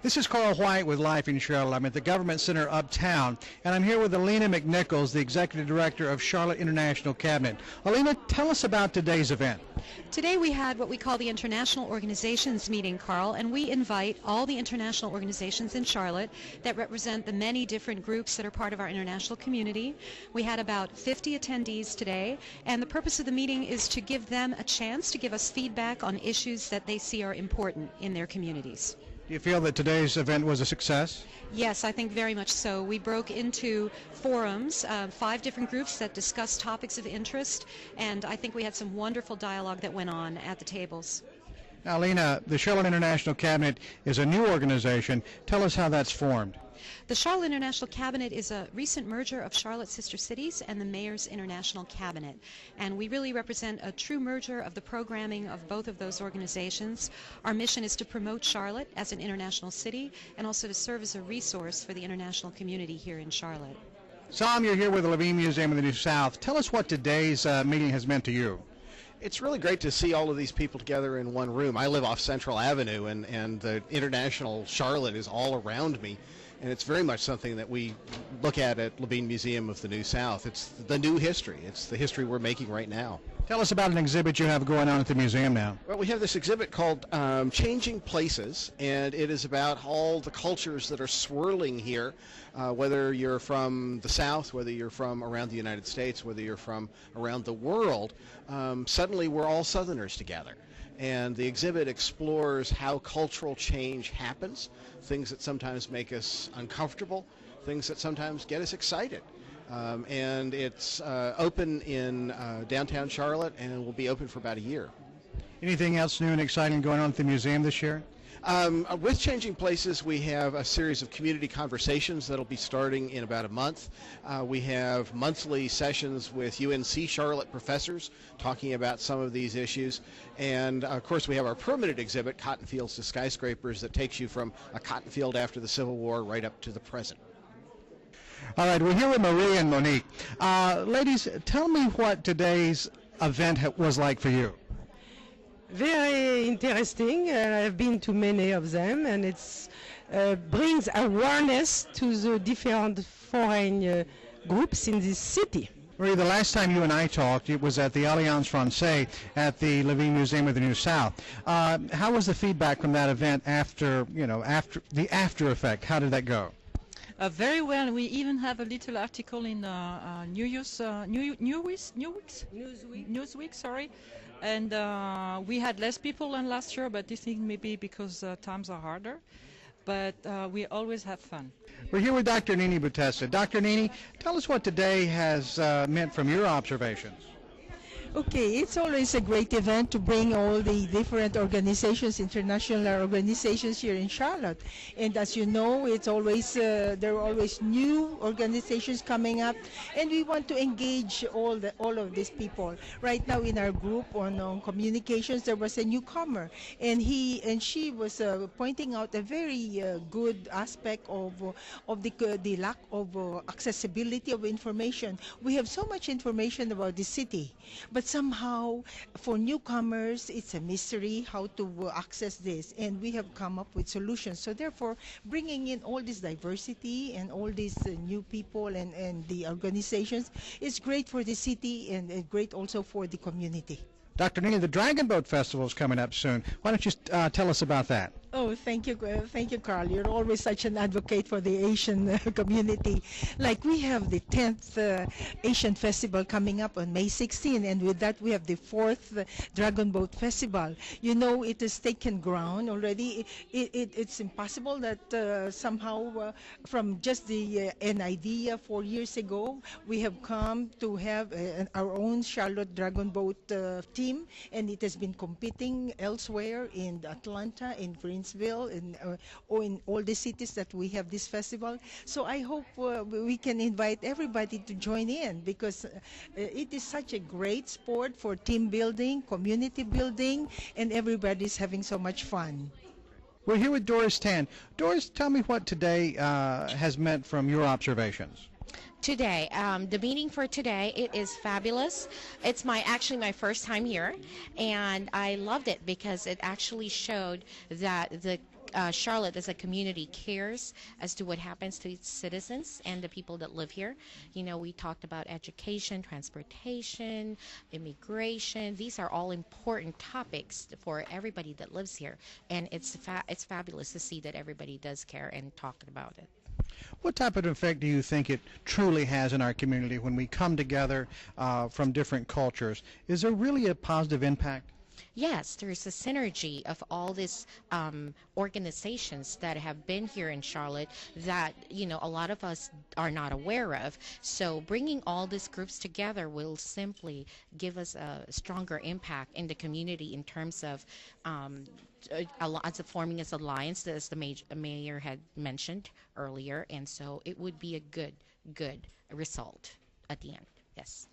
This is Carl White with Life in Charlotte. I'm at the Government Center Uptown, and I'm here with Alina McNichols, the Executive Director of Charlotte International Cabinet. Alina, tell us about today's event. Today we had what we call the International Organizations Meeting, Carl, and we invite all the international organizations in Charlotte that represent the many different groups that are part of our international community. We had about 50 attendees today, and the purpose of the meeting is to give them a chance to give us feedback on issues that they see are important in their communities. Do you feel that today's event was a success? Yes, I think very much so. We broke into forums, 5 different groups that discussed topics of interest, and I think we had some wonderful dialogue that went on at the tables. Now, Alina, the Charlotte International Cabinet is a new organization. Tell us how that's formed. The Charlotte International Cabinet is a recent merger of Charlotte's sister cities and the Mayor's International Cabinet. And we really represent a true merger of the programming of both of those organizations. Our mission is to promote Charlotte as an international city and also to serve as a resource for the international community here in Charlotte. Sam, you're here with the Levine Museum of the New South. Tell us what today's meeting has meant to you. It's really great to see all of these people together in one room. I live off Central Avenue, and the international Charlotte is all around me. And it's very much something that we look at Levine Museum of the New South. It's the new history. It's the history we're making right now. Tell us about an exhibit you have going on at the museum now. Well, we have this exhibit called Changing Places, and it is about all the cultures that are swirling here, whether you're from the South, whether you're from around the United States, whether you're from around the world. Suddenly we're all Southerners together. And the exhibit explores how cultural change happens, things that sometimes make us uncomfortable, things that sometimes get us excited. And it's open in downtown Charlotte, and it will be open for about a year. Anything else new and exciting going on at the museum this year? With Changing Places, we have a series of community conversations that will be starting in about a month. We have monthly sessions with UNC Charlotte professors talking about some of these issues. And, of course, we have our permanent exhibit, Cotton Fields to Skyscrapers, that takes you from a cotton field after the Civil War right up to the present. All right, we're here with Marie and Monique. Ladies, tell me what today's event was like for you. Very interesting. I've been to many of them, and it brings awareness to the different foreign groups in this city. Marie, the last time you and I talked, it was at the Alliance Francaise at the Levine Museum of the New South. How was the feedback from that event after the after effect? How did that go? Very well. We even have a little article in Newsweek, sorry. And we had less people than last year, but this thing may be because times are harder. But we always have fun. We're here with Dr. Nini Butessa. Dr. Nini, tell us what today has meant from your observations. Okay, it's always a great event to bring all the different organizations, international organizations here in Charlotte. And as you know, it's always there are always new organizations coming up, and we want to engage all of these people. Right now, in our group on communications, there was a newcomer, and she was pointing out a very good aspect of the lack of accessibility of information. We have so much information about the city, but somehow for newcomers it's a mystery how to access this, and we have come up with solutions. So therefore, bringing in all this diversity and all these new people and the organizations is great for the city and great also for the community. Dr. Nini, the Dragon Boat Festival is coming up soon. Why don't you tell us about that? Oh, thank you, Carl. You're always such an advocate for the Asian community. Like, we have the 10th Asian Festival coming up on May 16, and with that we have the 4th Dragon Boat Festival. You know, it has taken ground already. It's impossible that somehow from just an idea 4 years ago, we have come to have our own Charlotte Dragon Boat team, and it has been competing elsewhere in Atlanta, in Greensville, or in all the cities that we have this festival. So I hope we can invite everybody to join in, because it is such a great sport for team building, community building, and everybody's having so much fun. We're here with Doris Tan. Doris, tell me what today has meant from your observations. Today, the meeting for today, it is fabulous. It's actually my first time here, and I loved it because it actually showed that the Charlotte as a community cares as to what happens to its citizens and the people that live here. You know, we talked about education, transportation, immigration. These are all important topics for everybody that lives here, and it's fabulous to see that everybody does care and talk about it. What type of effect do you think it truly has in our community when we come together from different cultures? Is there really a positive impact? Yes, there's a synergy of all these organizations that have been here in Charlotte that, you know, a lot of us are not aware of. So bringing all these groups together will simply give us a stronger impact in the community in terms of forming as alliance, as the mayor had mentioned earlier. And so it would be a good result at the end. Yes.